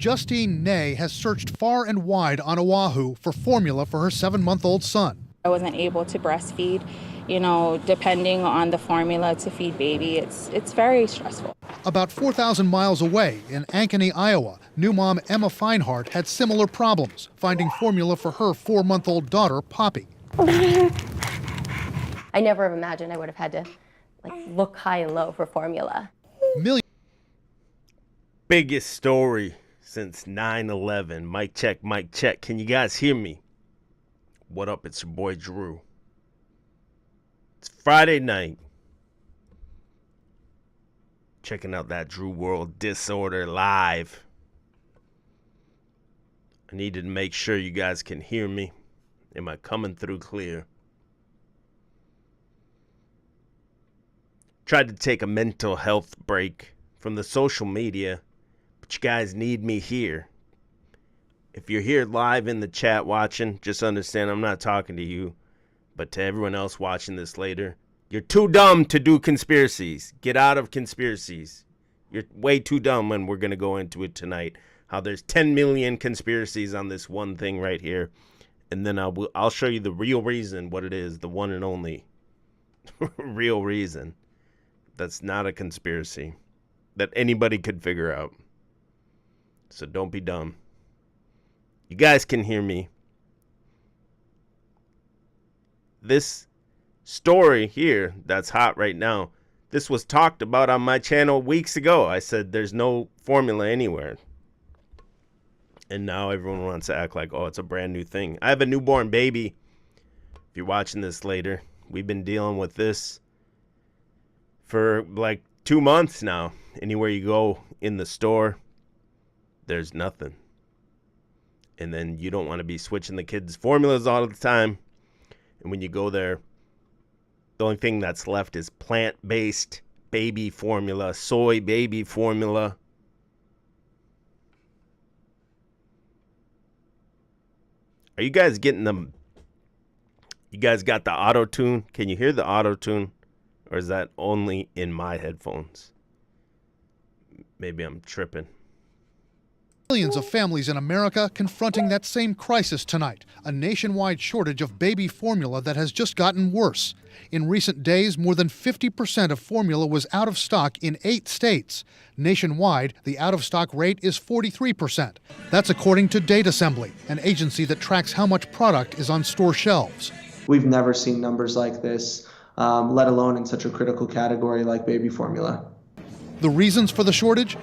Justine Ney has searched far and wide on Oahu for formula for her 7-month-old son. I wasn't able to breastfeed, depending on the formula to feed baby. It's very stressful. About 4,000 miles away in Ankeny, Iowa, new mom Emma Feinhardt had similar problems finding formula for her 4-month-old daughter, Poppy. I never imagined I would have had to look high and low for formula. Biggest story since 9/11. Mic check, mic check. Can you guys hear me? What up? It's your boy Drew. It's Friday night. Checking out that Drew World Disorder live. I needed to make sure you guys can hear me. Am I coming through clear? Tried to take a mental health break from the social media, but you guys need me here. If you're here live in the chat watching, just understand I'm not talking to you, but to everyone else watching this later, you're too dumb to do conspiracies. Get out of conspiracies. You're way too dumb, and we're going to go into it tonight. How there's 10 million conspiracies on this one thing right here. And then I'll show you the real reason, what it is, the one and only real reason. That's not a conspiracy that anybody could figure out. So don't be dumb. You guys can hear me. This story here that's hot right now, this was talked about on my channel weeks ago. I said there's no formula anywhere. And now everyone wants to act like, oh, it's a brand new thing. I have a newborn baby. If you're watching this later, we've been dealing with this for like 2 months now. Anywhere you go in the store, there's nothing. And then you don't want to be switching the kids' formulas all the time. And when you go there, the only thing that's left is plant-based baby formula, soy baby formula. Are you guys getting them? You guys got the auto-tune? Can you hear the auto-tune? Or is that only in my headphones? Maybe I'm tripping. Millions of families in America confronting that same crisis tonight, a nationwide shortage of baby formula that has just gotten worse. In recent days, more than 50% of formula was out of stock in 8 states. Nationwide, the out-of-stock rate is 43%. That's according to Date Assembly, an agency that tracks how much product is on store shelves. We've never seen numbers like this, let alone in such a critical category like baby formula. The reasons for the shortage?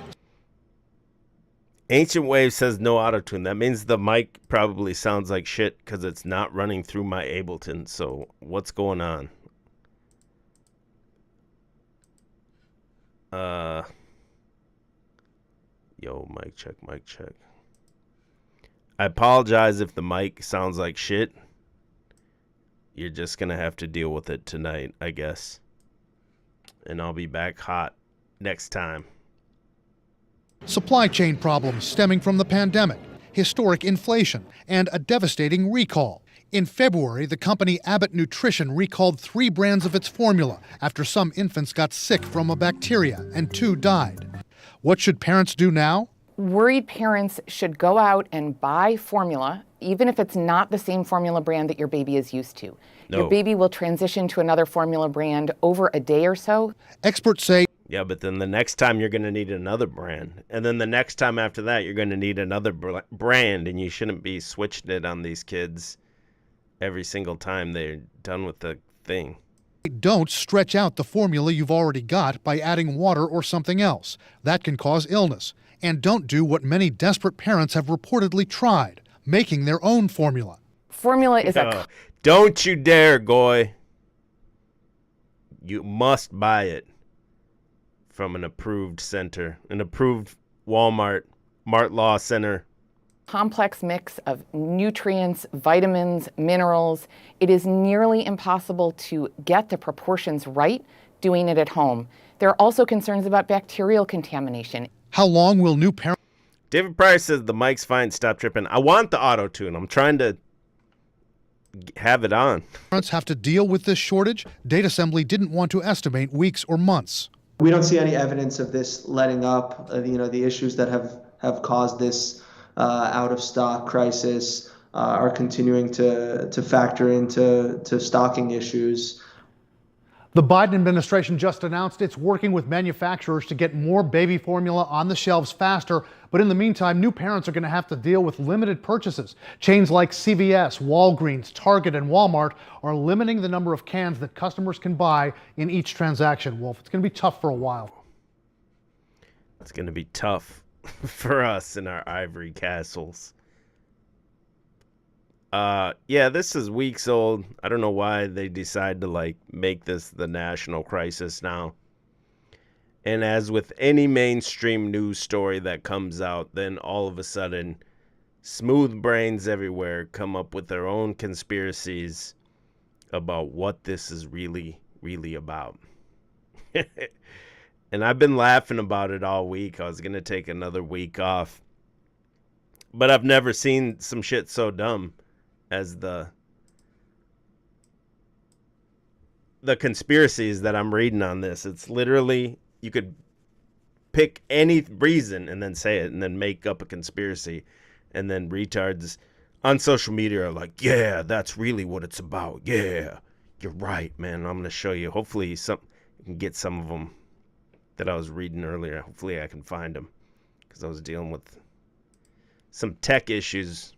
Ancient Wave says no auto-tune. That means the mic probably sounds like shit because it's not running through my Ableton. So what's going on? Yo, mic check, mic check. I apologize if the mic sounds like shit. You're just going to have to deal with it tonight, I guess. And I'll be back hot next time. Supply chain problems stemming from the pandemic, historic inflation, and a devastating recall. In February, the company Abbott Nutrition recalled 3 brands of its formula after some infants got sick from a bacteria and 2 died. What should parents do now? Worried parents should go out and buy formula, even if it's not the same formula brand that your baby is used to. No. Your baby will transition to another formula brand over a day or so. Experts say, yeah, but then the next time you're going to need another brand. And then the next time after that, you're going to need another brand. And you shouldn't be switching it on these kids every single time they're done with the thing. don't stretch out the formula you've already got by adding water or something else. That can cause illness. And don't do what many desperate parents have reportedly tried, making their own formula. Formula is Don't you dare, Goy. You must buy it from an approved center, an approved Walmart, Mart Law Center. Complex mix of nutrients, vitamins, minerals. It is nearly impossible to get the proportions right doing it at home. There are also concerns about bacterial contamination. How long will new parents... David Price says the mic's fine, stop tripping. I want the auto-tune. I'm trying to have it on. Parents have to deal with this shortage. Date Assembly didn't want to estimate weeks or months. We don't see any evidence of this letting up. The issues that have have caused this out of stock crisis are continuing to factor into stocking issues. The Biden administration just announced it's working with manufacturers to get more baby formula on the shelves faster. But in the meantime, new parents are going to have to deal with limited purchases. Chains like CVS, Walgreens, Target, and Walmart are limiting the number of cans that customers can buy in each transaction. Wolf, it's going to be tough for a while. It's going to be tough for us in our ivory castles. Yeah, this is weeks old. I don't know why they decide to make this the national crisis now. And as with any mainstream news story that comes out, then all of a sudden, smooth brains everywhere come up with their own conspiracies about what this is really, really about. And I've been laughing about it all week. I was going to take another week off. But I've never seen some shit so dumb as the conspiracies that I'm reading on this. It's literally, you could pick any reason and then say it and then make up a conspiracy. And then retards on social media are like, yeah, that's really what it's about. Yeah, you're right, man. I'm going to show you. Hopefully you can get some of them that I was reading earlier. Hopefully I can find them because I was dealing with some tech issues.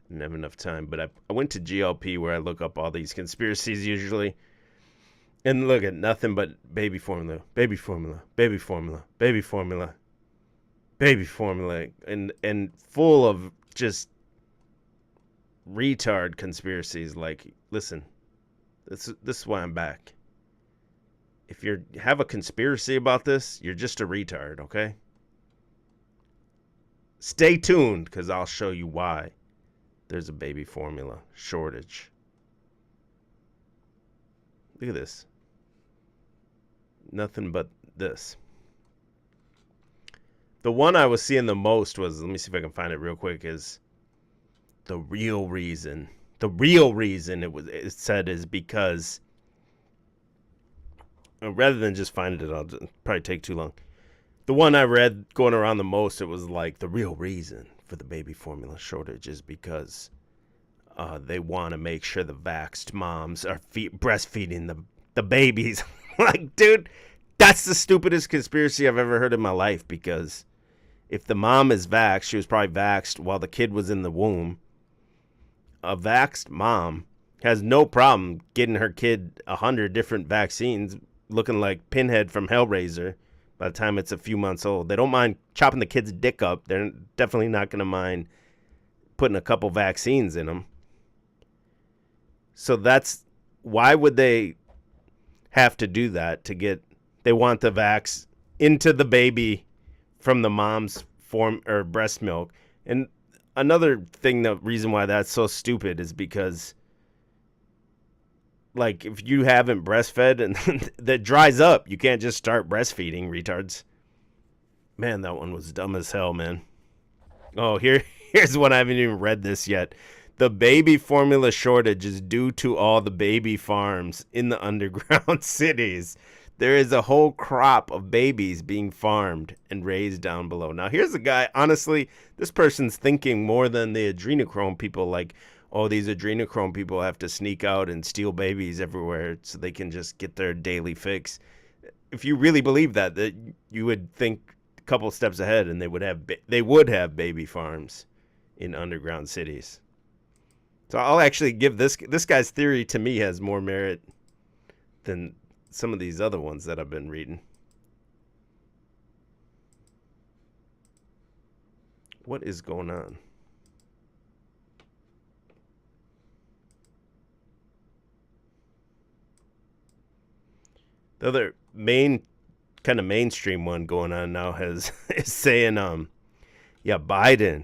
Didn't have enough time, but I went to GLP where I look up all these conspiracies usually, and look at nothing but baby formula, baby formula, baby formula, baby formula, baby formula, and full of just retard conspiracies. Like, listen, this is why I'm back. If you have a conspiracy about this, you're just a retard, okay? Stay tuned, because I'll show you why there's a baby formula shortage. Look at this. Nothing but this. The one I was seeing the most was, let me see if I can find it real quick, is the real reason. The real reason it said is because, rather than just finding it, I'll probably take too long. The one I read going around the most, it was like the real reason for the baby formula shortage is because they want to make sure the vaxxed moms are breastfeeding the babies. Like, dude, that's the stupidest conspiracy I've ever heard in my life, because if the mom is vaxxed, she was probably vaxxed while the kid was in the womb. A vaxxed mom has no problem getting her kid 100 different vaccines looking like Pinhead from Hellraiser by the time it's a few months old. They don't mind chopping the kid's dick up. They're definitely not going to mind putting a couple vaccines in them. So that's, why would they have to do that to get, they want the vax into the baby from the mom's breast milk. And another thing, the reason why that's so stupid is because, like, if you haven't breastfed and that dries up, you can't just start breastfeeding, retards. Man, that one was dumb as hell, man. Oh, here's one. I haven't even read this yet. The baby formula shortage is due to all the baby farms in the underground cities. There is a whole crop of babies being farmed and raised down below. Now, here's a guy, honestly, this person's thinking more than the adrenochrome people, like, oh, these adrenochrome people have to sneak out and steal babies everywhere so they can just get their daily fix. If you really believe that you would think a couple steps ahead, and they would have baby farms in underground cities. So I'll actually give this guy's theory, to me, has more merit than some of these other ones that I've been reading. What is going on? The other kind of mainstream one going on now is saying, yeah, Biden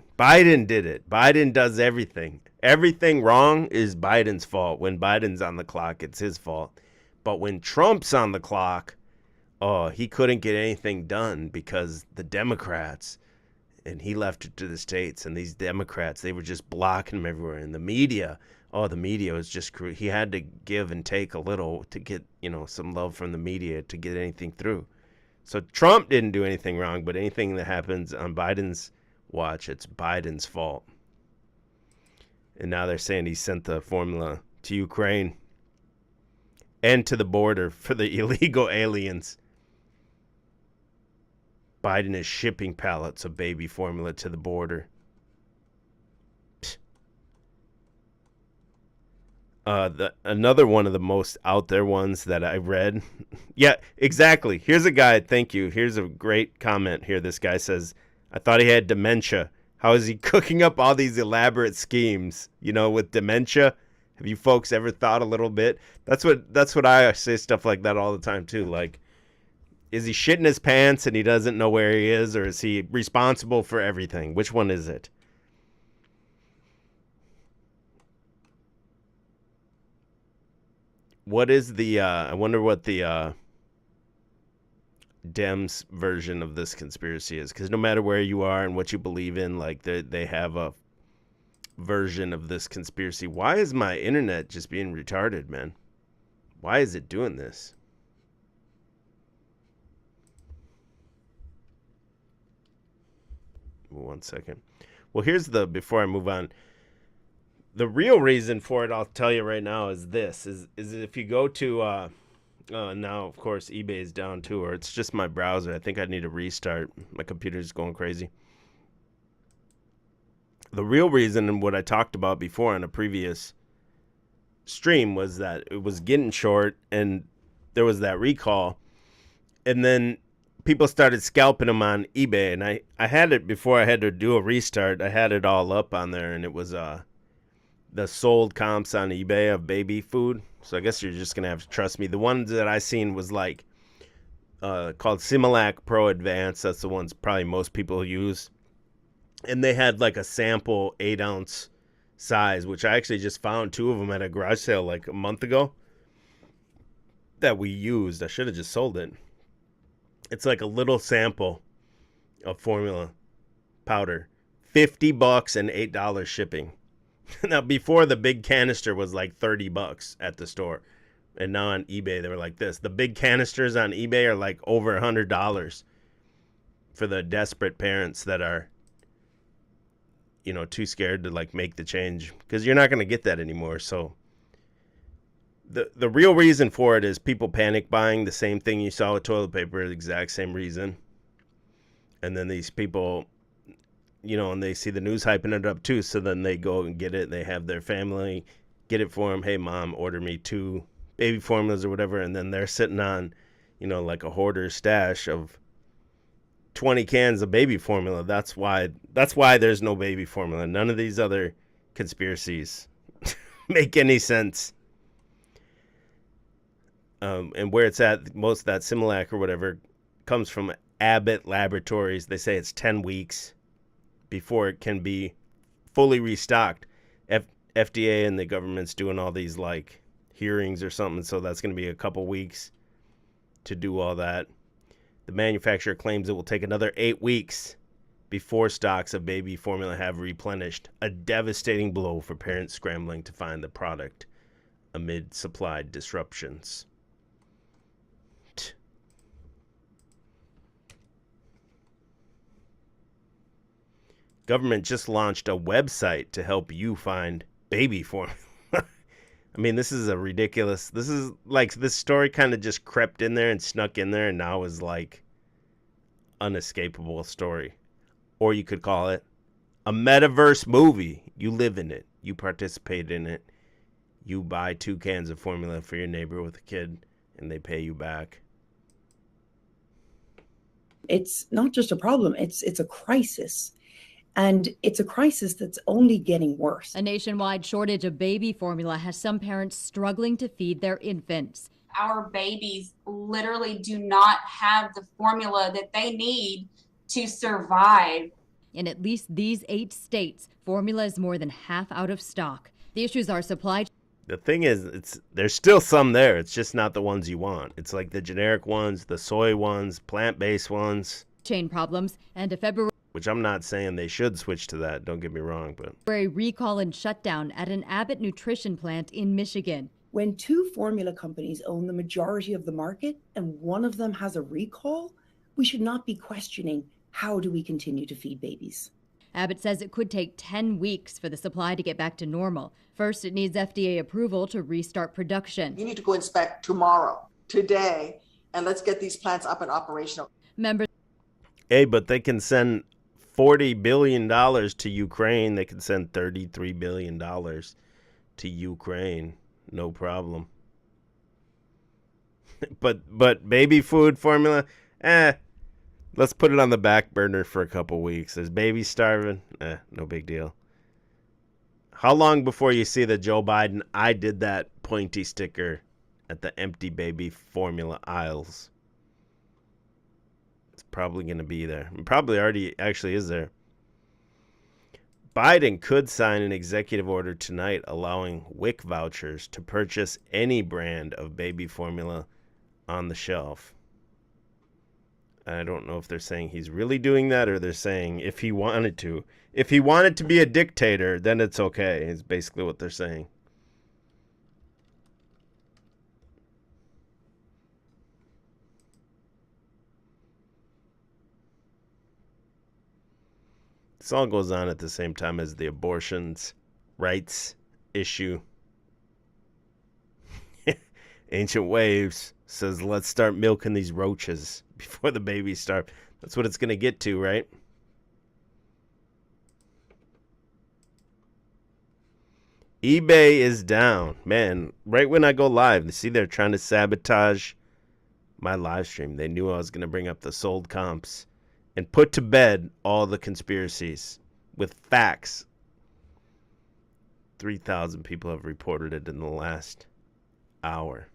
did it. Biden does everything. Everything wrong is Biden's fault. When Biden's on the clock, it's his fault. But when Trump's on the clock, oh, he couldn't get anything done because the Democrats, and he left it to the states, and these Democrats, they were just blocking him everywhere. And the media, the media was just, he had to give and take a little to get, some love from the media to get anything through. So Trump didn't do anything wrong, but anything that happens on Biden's watch, it's Biden's fault. And now they're saying he sent the formula to Ukraine and to the border for the illegal aliens. Biden is shipping pallets of baby formula to the border. Another one of the most out there ones that I read. Yeah, exactly. Here's a guy. Thank you. Here's a great comment here. This guy says, I thought he had dementia. How is he cooking up all these elaborate schemes, with dementia? Have you folks ever thought a little bit? That's what I say, stuff like that all the time too. Like, is he shitting his pants and he doesn't know where he is, or is he responsible for everything? Which one is it? What is the, I wonder what the Dems version of this conspiracy is. Because no matter where you are and what you believe in, like they have a version of this conspiracy. Why is my internet just being retarded, man? Why is it doing this? One second. Well, before I move on, the real reason for it, I'll tell you right now, is this. Is if you go to, now, of course, eBay is down too, or it's just my browser. I think I need to restart. My computer's going crazy. The real reason, and what I talked about before on a previous stream, was that it was getting short, and there was that recall. And then people started scalping them on eBay, and I had it before I had to do a restart. I had it all up on there, and it was the sold comps on eBay of baby food. So I guess you're just going to have to trust me. The ones that I seen was like called Similac Pro Advance. That's the ones probably most people use. And they had like a sample 8-ounce size, which I actually just found 2 of them at a garage sale like a month ago that we used. I should have just sold it. It's like a little sample of formula powder. $50 and $8 shipping. Now, before, the big canister was like $30 at the store. And now on eBay, they were like this. The big canisters on eBay are like over $100 for the desperate parents that are, too scared to like make the change. Because you're not going to get that anymore. So the real reason for it is people panic buying. The same thing you saw with toilet paper, the exact same reason. And then these people, and they see the news hyping it up too, so then they go and get it. They have their family get it for them. Hey, Mom, order me 2 baby formulas or whatever, and then they're sitting on, like a hoarder stash of 20 cans of baby formula. That's why there's no baby formula. None of these other conspiracies make any sense. And where it's at, most of that Similac or whatever comes from Abbott Laboratories. They say it's 10 weeks before it can be fully restocked. FDA and the government's doing all these like hearings or something, so that's going to be a couple weeks to do all that. The manufacturer claims it will take another 8 weeks before stocks of baby formula have replenished. A devastating blow for parents scrambling to find the product amid supply disruptions. Government just launched a website to help you find baby formula. I mean, this is this story kind of just crept in there and snuck in there, and now is like unescapable story. Or you could call it a metaverse movie. You live in it. You participate in it. You buy 2 cans of formula for your neighbor with a kid, and they pay you back. It's not just a problem, it's a crisis. And it's a crisis that's only getting worse. A nationwide shortage of baby formula has some parents struggling to feed their infants. Our babies literally do not have the formula that they need to survive. In at least these 8 states, formula is more than half out of stock. The issues are supply. The thing is, there's still some there. It's just not the ones you want. It's like the generic ones, the soy ones, plant-based ones. Chain problems, and a February. Which I'm not saying they should switch to that, don't get me wrong, but recall and shutdown at an Abbott nutrition plant in Michigan. When 2 formula companies own the majority of the market and one of them has a recall, we should not be questioning how do we continue to feed babies. Abbott says it could take 10 weeks for the supply to get back to normal. First, it needs FDA approval to restart production. You need to go inspect tomorrow, today, and let's get these plants up and operational. Members. Hey, but they can send $40 billion to Ukraine. They can send $33 billion to Ukraine. No problem. But baby food formula, let's put it on the back burner for a couple weeks. There's babies starving, no big deal. How long before you see the Joe Biden "I did that" pointy sticker at the empty baby formula aisles? It's probably going to be there. It probably already actually is there. Biden could sign an executive order tonight allowing WIC vouchers to purchase any brand of baby formula on the shelf. I don't know if they're saying he's really doing that or they're saying if he wanted to. If he wanted to be a dictator, then it's okay, is basically what they're saying. This all goes on at the same time as the abortions rights issue. Ancient Waves says, let's start milking these roaches before the babies starve. That's what it's going to get to, right? eBay is down. Man, right when I go live, you see they're trying to sabotage my live stream. They knew I was going to bring up the sold comps and put to bed all the conspiracies with facts. 3,000 people have reported it in the last hour.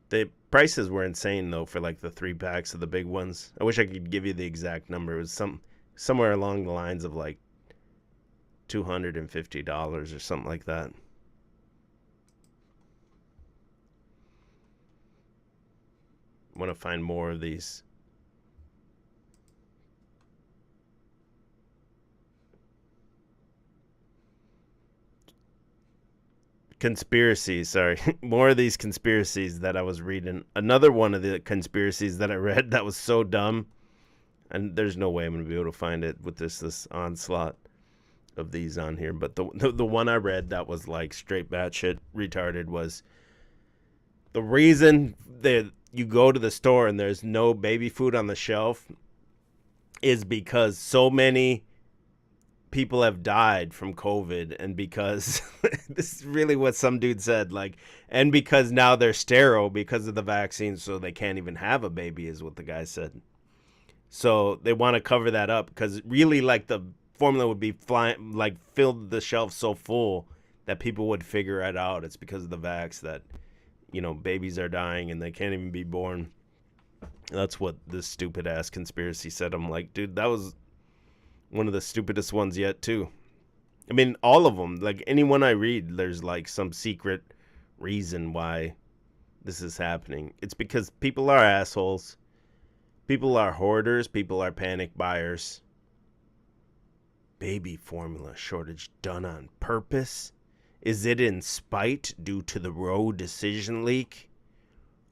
The prices were insane, though, for like the 3-packs of the big ones. I wish I could give you the exact number. It was somewhere along the lines of like $250 or something like that. I want to find more of these. Conspiracies, sorry. More of these conspiracies that I was reading. Another one of the conspiracies that I read that was so dumb, and there's no way I'm going to be able to find it with this onslaught of these on here, but the one I read that was like straight batshit retarded was the reason that you go to the store and there's no baby food on the shelf is because so many people have died from COVID, and because this is really what some dude said, like, and because now they're sterile because of the vaccine, so they can't even have a baby, is what the guy said. So they want to cover that up because really, like, the formula would be flying, like, filled the shelf so full that people would figure it out. It's because of the vax that, you know, babies are dying and they can't even be born. That's what this stupid ass conspiracy said. I'm like, dude, that was one of the stupidest ones yet, too. I mean, all of them, like anyone I read, there's like some secret reason why this is happening. It's because people are assholes. People are hoarders. People are panic buyers. Baby formula shortage done on purpose? Is it in spite due to the Roe decision leak?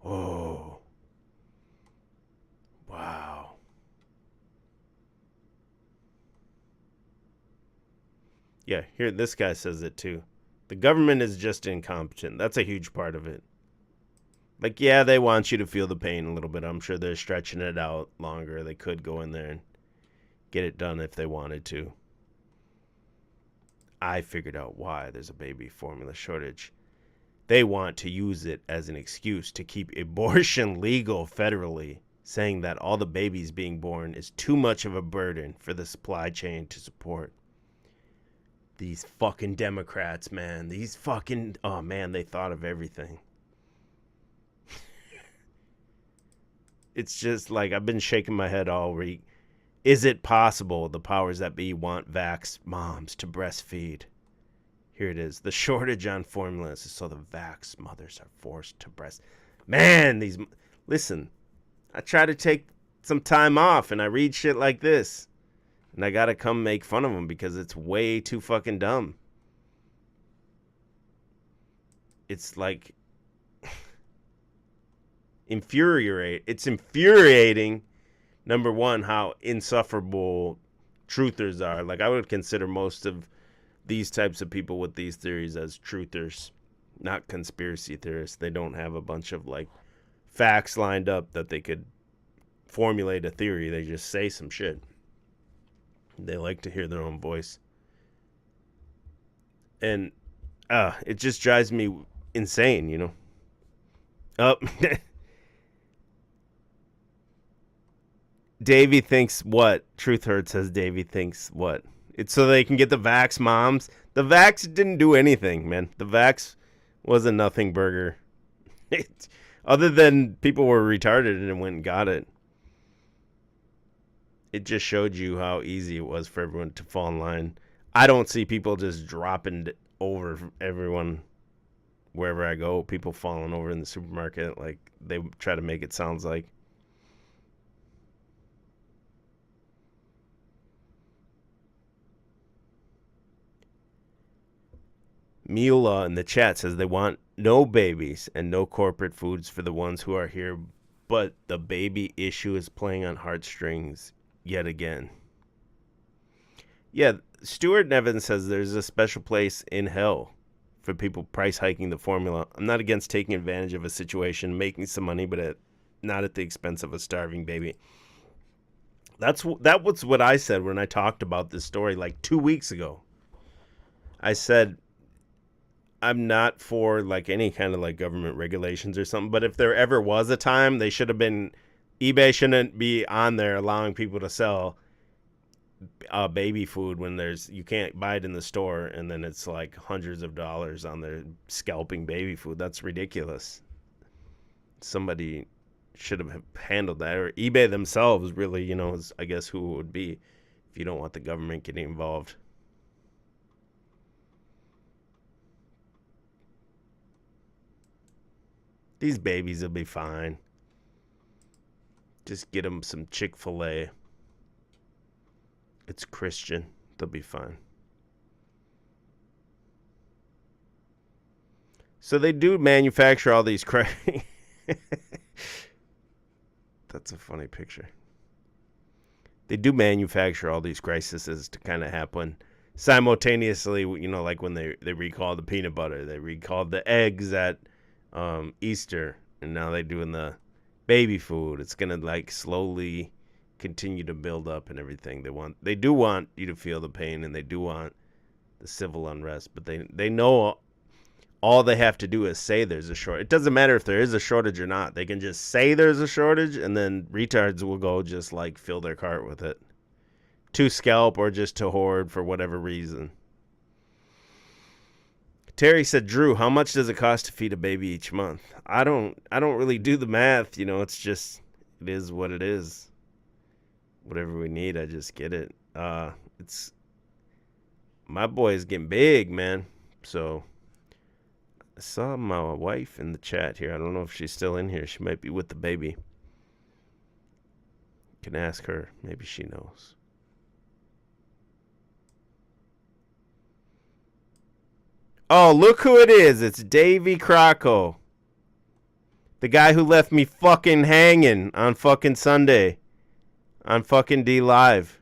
Oh. Wow. Yeah, here, this guy says it too. The government is just incompetent. That's a huge part of it. Like, yeah, they want you to feel the pain a little bit. I'm sure they're stretching it out longer. They could go in there and get it done if they wanted to. I figured out why there's a baby formula shortage. They want to use it as an excuse to keep abortion legal federally, saying that all the babies being born is too much of a burden for the supply chain to support. These fucking Democrats, man. These fucking... Oh, man, they thought of everything. It's just like I've been shaking my head all week. Is it possible the powers that be want vax moms to breastfeed? Here it is. The shortage on formulas is so the vax mothers are forced to breast... Man, these... Listen, I try to take some time off and I read shit like this. And I gotta come make fun of them because it's way too fucking dumb. It's like It's infuriating, number one, how insufferable truthers are. Like, I would consider most of these types of people with these theories as truthers, not conspiracy theorists. They don't have a bunch of, like, facts lined up that they could formulate a theory. They just say some shit. They like to hear their own voice. And it just drives me insane, you know. Davey thinks what? Truth Hurt says Davey thinks what? It's so they can get the vax moms. The vax didn't do anything, man. The vax was a nothing burger. Other than people were retarded and went and got it. It just showed you how easy it was for everyone to fall in line. I don't see people just dropping over everyone wherever I go. People falling over in the supermarket like they try to make it sounds like. Mila in the chat says they want no babies and no corporate foods for the ones who are here, but the baby issue is playing on heartstrings yet again. Yeah, Stuart Nevin says there's a special place in hell for people price hiking the formula. I'm not against taking advantage of a situation, making some money, but not at the expense of a starving baby. That was what I said when I talked about this story like 2 weeks ago. I said, I'm not for like any kind of like government regulations or something, but if there ever was a time, they should have been, eBay shouldn't be on there allowing people to sell baby food when you can't buy it in the store, and then it's like hundreds of dollars on there scalping baby food. That's ridiculous. Somebody should have handled that, or eBay themselves really, you know, is I guess who it would be if you don't want the government getting involved. These babies will be fine. Just get them some Chick-fil-A. It's Christian. They'll be fine. So they do manufacture all these That's a funny picture. They do manufacture all these crises to kind of happen simultaneously, you know, like when they recalled the peanut butter. They recalled the eggs at Easter, and now they're doing the baby food. It's gonna like slowly continue to build up and everything. They do want you to feel the pain, and they do want the civil unrest, but they know all they have to do is say there's a shortage. It doesn't matter if there is a shortage or not. They can just say there's a shortage, and then retards will go just like fill their cart with it to scalp or just to hoard for whatever reason. Terry said, Drew, how much does it cost to feed a baby each month? I don't really do the math, you know, it's just, it is what it is. Whatever we need, I just get it. My boy is getting big, man. So I saw my wife in the chat here. I don't know if she's still in here. She might be with the baby. Can ask her. Maybe she knows. Oh, look who it is. It's Davy Crocco. The guy who left me fucking hanging on fucking Sunday. On fucking D Live.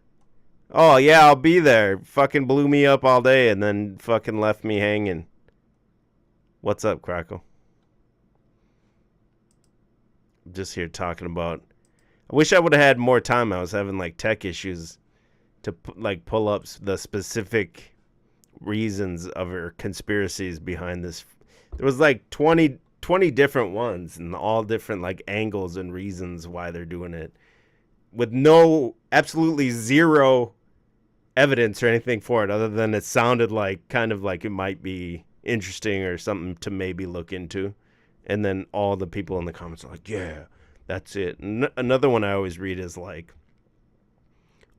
Oh, yeah, I'll be there. Fucking blew me up all day and then fucking left me hanging. What's up, Crocco? I'm just here talking about... I wish I would have had more time. I was having, like, tech issues to, like, pull up the specific reasons or conspiracies behind this. There was like 20 different ones and all different like angles and reasons why they're doing it with absolutely zero evidence or anything for it other than it sounded like kind of like it might be interesting or something to maybe look into. And then all the people in the comments are like, yeah, that's it. Another one I always read is like,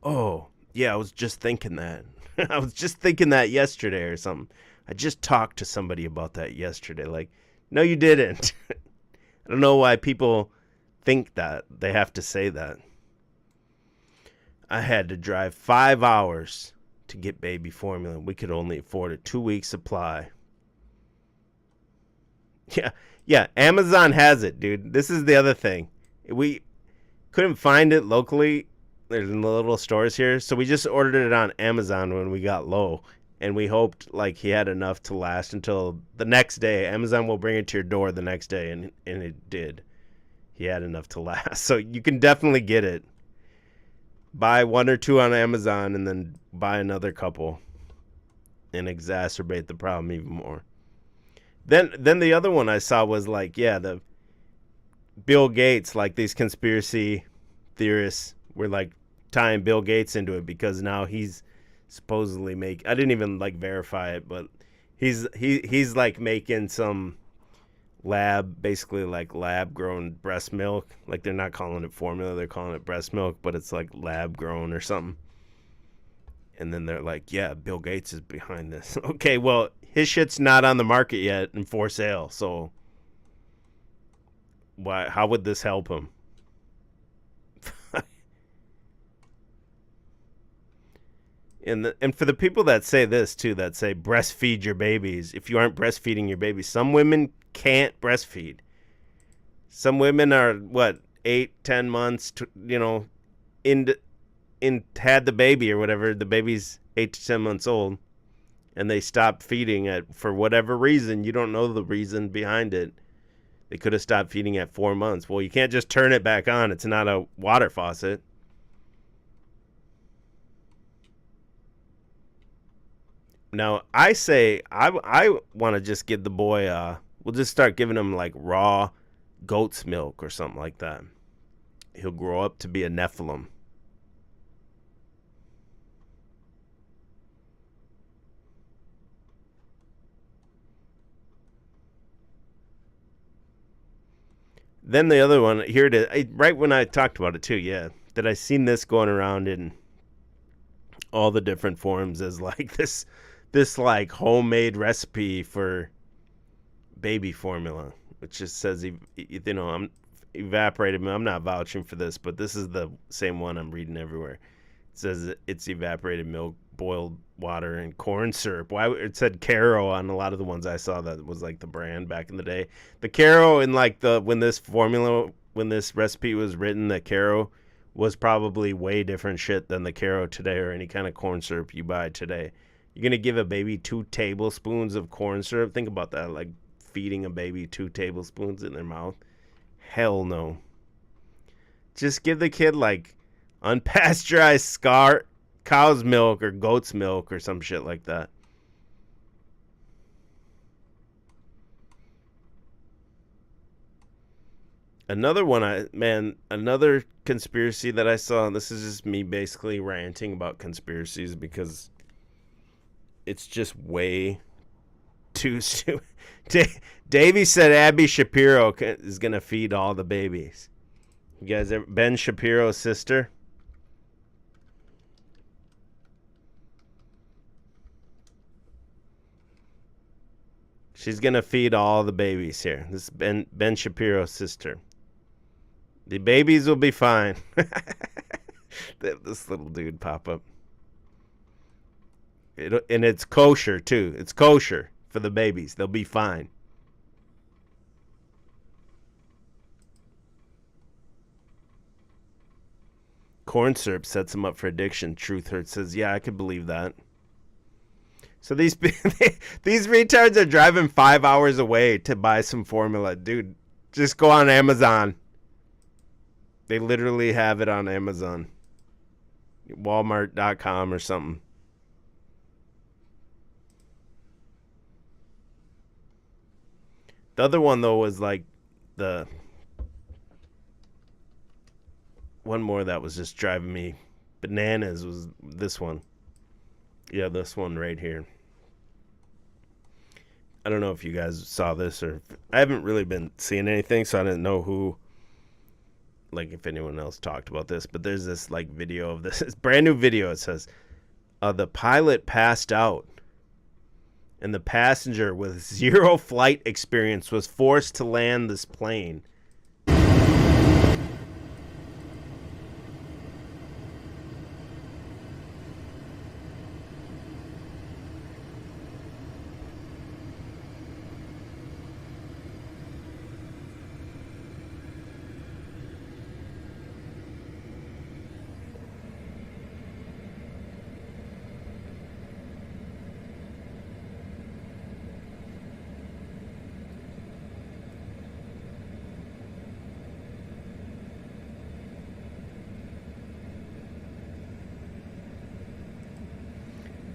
oh, yeah, I was just thinking that. I was just thinking that yesterday or something. I just talked to somebody about that yesterday. Like, no, you didn't. I don't know why people think that. They have to say that. I had to drive 5 hours to get baby formula. We could only afford a 2-week supply. Yeah, Amazon has it, dude. This is the other thing. We couldn't find it locally. There's in the little stores here, so we just ordered it on Amazon when we got low, and we hoped like he had enough to last until the next day. Amazon will bring it to your door the next day, and it did. He had enough to last, so you can definitely get it. Buy 1 or 2 on Amazon, and then buy another couple, and exacerbate the problem even more. Then the other one I saw was like, yeah, the Bill Gates, like these conspiracy theorists were like tying Bill Gates into it because now he's supposedly I didn't even like verify it, but he's like making some basically like lab grown breast milk. Like they're not calling it formula, they're calling it breast milk, but it's like lab grown or something. And then they're like, yeah, Bill Gates is behind this. Okay, well, his shit's not on the market yet and for sale, so how would this help him? And for the people that say this too, that say breastfeed your babies, if you aren't breastfeeding your babies, some women can't breastfeed. Some women are 8-10 months had the baby or whatever, the baby's 8 to 10 months old, and they stop feeding it for whatever reason. You don't know the reason behind it. They could have stopped feeding at 4 months. Well, you can't just turn it back on. It's not a water faucet. Now, I say I want to just give the boy, we'll just start giving him like raw goat's milk or something like that. He'll grow up to be a Nephilim. Then the other one, here it is, right when I talked about it too, yeah, that I seen this going around in all the different forums as like this like homemade recipe for baby formula, which just says, I'm evaporated. I'm not vouching for this, but this is the same one I'm reading everywhere. It says it's evaporated milk, boiled water, and corn syrup. Why it said Caro on a lot of the ones I saw that was like the brand back in the day. The Caro in like when this recipe was written, the Caro was probably way different shit than the Caro today or any kind of corn syrup you buy today. You're going to give a baby 2 tablespoons of corn syrup? Think about that, like feeding a baby 2 tablespoons in their mouth. Hell no. Just give the kid like unpasteurized cow's milk or goat's milk or some shit like that. Another one, another conspiracy that I saw, and this is just me basically ranting about conspiracies because it's just way too stupid. Davey said Abby Shapiro is going to feed all the babies. You guys ever Ben Shapiro's sister? She's going to feed all the babies here. This is Ben Shapiro's sister. The babies will be fine. This little dude pop up. And it's kosher, too. It's kosher for the babies. They'll be fine. Corn syrup sets them up for addiction. Truth Hurt says, yeah, I could believe that. So these retards are driving 5 hours away to buy some formula. Dude, just go on Amazon. They literally have it on Amazon. Walmart.com or something. The other one, though, was like one more that was just driving me bananas was this one. Yeah, this one right here. I don't know if you guys saw this or I haven't really been seeing anything, so I didn't know who, like if anyone else talked about this, but there's this like video of this. It's brand new video. It says the pilot passed out and the passenger with 0 flight experience was forced to land this plane.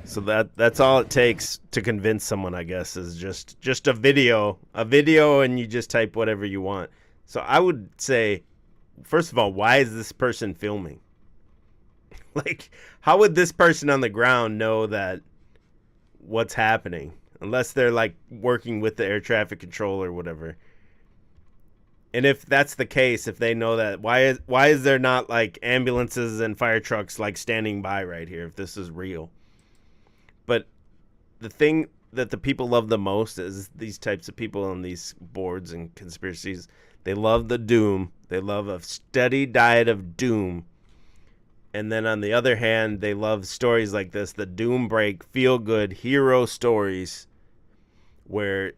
So that's all it takes to convince someone, I guess, is just a video, and you just type whatever you want. So I would say, first of all, why is this person filming? Like, how would this person on the ground know that what's happening? Unless they're like working with the air traffic control or whatever. And if that's the case, if they know that, why is there not like ambulances and fire trucks like standing by right here if this is real? But the thing that the people love the most is these types of people on these boards and conspiracies. They love the doom. They love a steady diet of doom. And then on the other hand, they love stories like this, the doom break, feel good hero stories, where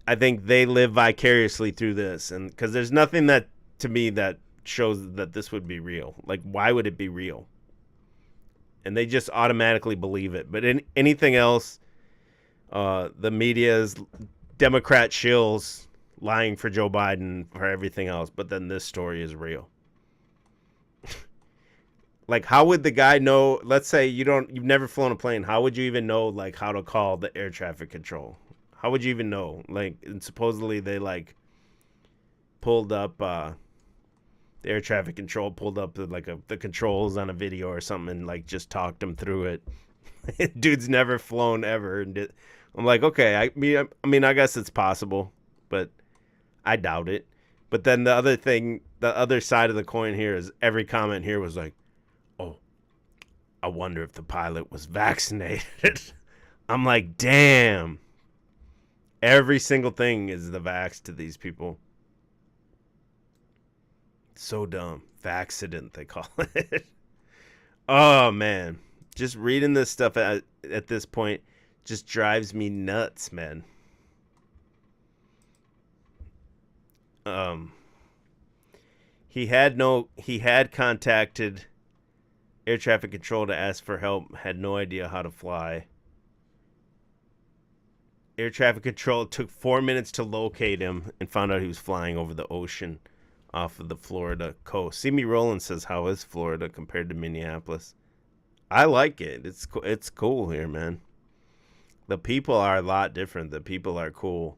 I think they live vicariously through this. And because there's nothing that, to me, that shows that this would be real. Like, why would it be real? And they just automatically believe it. But in anything else, the media's Democrat shills lying for Joe Biden for everything else. But then this story is real. Like, how would the guy know? Let's say you've never flown a plane. How would you even know, like, how to call the air traffic control? How would you even know? Like, and supposedly they like pulled up the air traffic control, pulled up the controls on a video or something, and like just talked them through it. Dude's never flown ever, and I'm like, okay, I mean, I guess it's possible, but I doubt it. But then the other side of the coin here is every comment here was like, oh, I wonder if the pilot was vaccinated. I'm like, damn. Every single thing is the vax to these people. So dumb. Vaxcident, they call it. Oh, man. Just reading this stuff at this point just drives me nuts, man. He had contacted air traffic control to ask for help, had no idea how to fly. Air traffic control took 4 minutes to locate him and found out he was flying over the ocean off of the Florida coast. See Me Rollin' says, how is Florida compared to Minneapolis? I like it. It's cool here, man. The people are a lot different. The people are cool.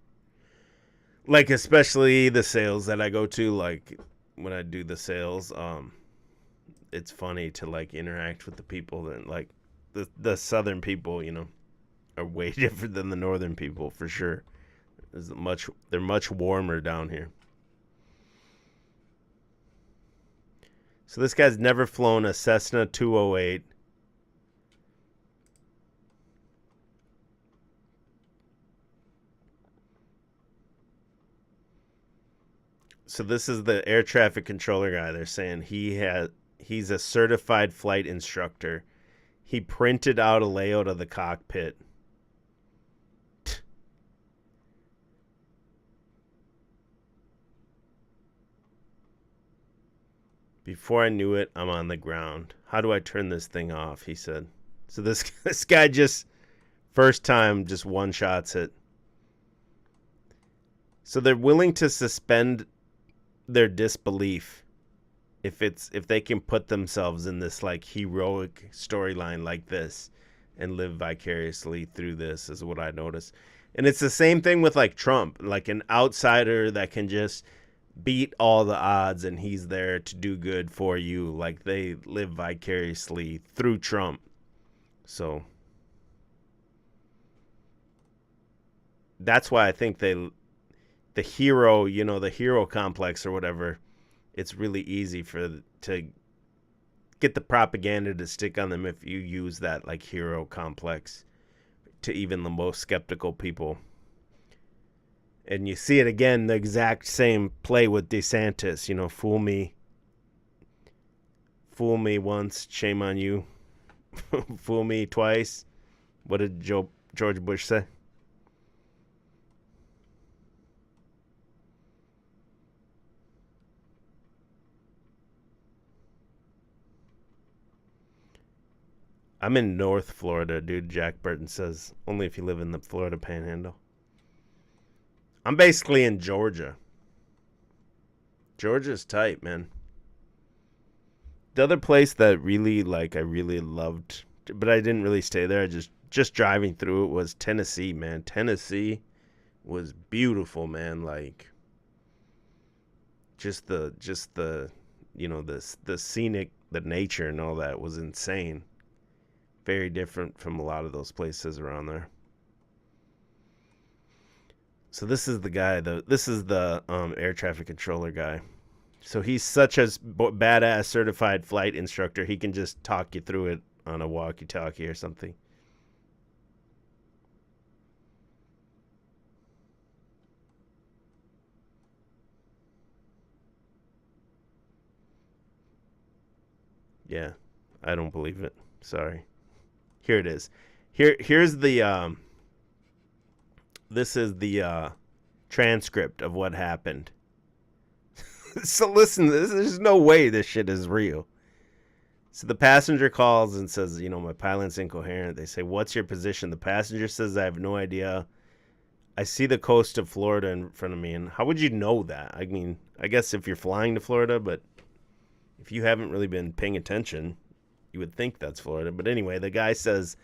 Like, especially the sales that I go to, like when I do the sales, it's funny to like interact with the people that like the southern people, you know, are way different than the northern people for sure. They're much warmer down here. So this guy's never flown a Cessna 208. So this is the air traffic controller guy. They're saying he's a certified flight instructor. He printed out a layout of the cockpit. Before I knew it, I'm on the ground. How do I turn this thing off? He said. So this guy just, first time, just one-shots it. So they're willing to suspend their disbelief if they can put themselves in this like heroic storyline like this and live vicariously through this, is what I noticed. And it's the same thing with like Trump, like an outsider that can just beat all the odds and he's there to do good for you. Like they live vicariously through Trump. So that's why I think the hero, you know, the hero complex or whatever, it's really easy to get the propaganda to stick on them if you use that like hero complex to even the most skeptical people. And you see it again, the exact same play with DeSantis, you know, fool me once, shame on you. Fool me twice. What did George Bush say? I'm in North Florida, dude. Jack Burton says, only if you live in the Florida Panhandle. I'm basically in Georgia. Georgia's tight, man. The other place that really, like, I really loved but I didn't really stay there. I just driving through it was Tennessee, man. Tennessee was beautiful, man. Like just the you know, the scenic, the nature and all that was insane. Very different from a lot of those places around there. So this is the guy, this is the air traffic controller guy. So he's such a badass certified flight instructor, he can just talk you through it on a walkie-talkie or something. Yeah, I don't believe it. Sorry. Here it is. Here's the this is the transcript of what happened. So listen, there's no way this shit is real. So the passenger calls and says, you know, my pilot's incoherent. They say, what's your position? The passenger says, I have no idea. I see the coast of Florida in front of me. And how would you know that? I mean, I guess if you're flying to Florida, but if you haven't really been paying attention, you would think that's Florida. But anyway, the guy says,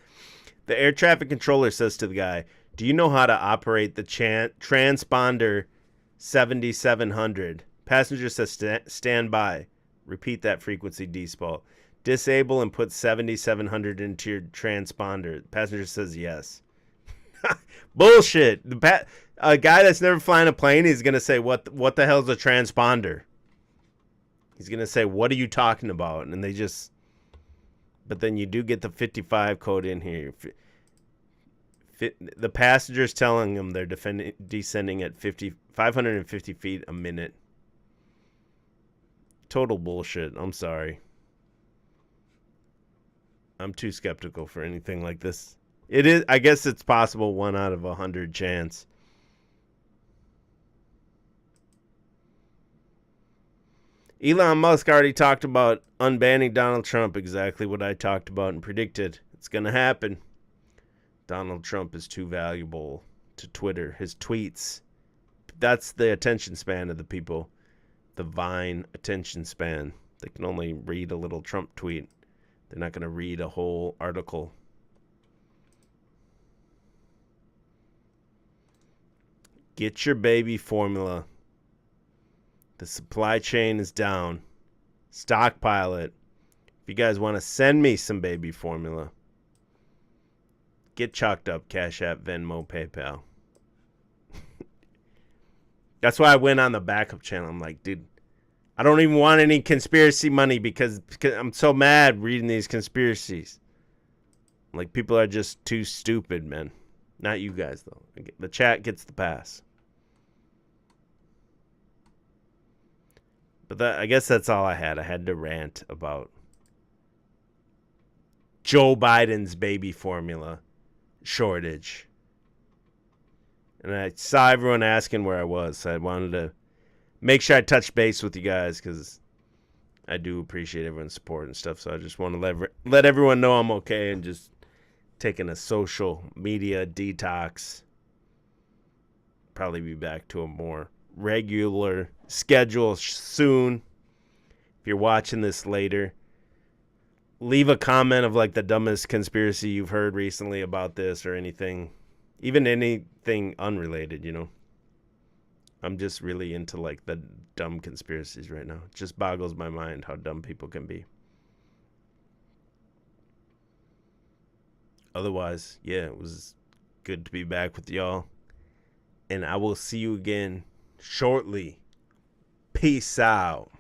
the air traffic controller says to the guy, do you know how to operate the transponder 7700? Passenger says, stand by. Repeat that frequency, default. Disable and put 7700 into your transponder. Passenger says yes. Bullshit. A guy that's never flying a plane, he's going to say, what the hell's a transponder? He's going to say, what are you talking about? And they just... But then you do get the 55 code in here. The passenger's telling them they're descending at 550 feet a minute. Total bullshit. I'm sorry. I'm too skeptical for anything like this. It is. I guess it's possible 1 out of 100 chance. Elon Musk already talked about unbanning Donald Trump, exactly what I talked about and predicted. It's going to happen. Donald Trump is too valuable to Twitter. His tweets, that's the attention span of the people. The Vine attention span. They can only read a little Trump tweet. They're not going to read a whole article. Get your baby formula. The supply chain is down. Stockpile it. If you guys want to send me some baby formula, get chalked up. Cash App, Venmo, PayPal. That's why I went on the backup channel. I'm like, dude, I don't even want any conspiracy money because I'm so mad reading these conspiracies. Like, people are just too stupid, man. Not you guys, though. The chat gets the pass. But I guess that's all I had. I had to rant about Joe Biden's baby formula shortage. And I saw everyone asking where I was, so I wanted to make sure I touched base with you guys because I do appreciate everyone's support and stuff. So I just want to let everyone know I'm okay and just taking a social media detox. Probably be back to a more regular schedule soon. If you're watching this later, leave a comment of like the dumbest conspiracy you've heard recently about this or anything. Even anything unrelated, you know. I'm just really into like the dumb conspiracies right now. It just boggles my mind how dumb people can be. Otherwise, yeah, it was good to be back with y'all. And I will see you again shortly. Peace out.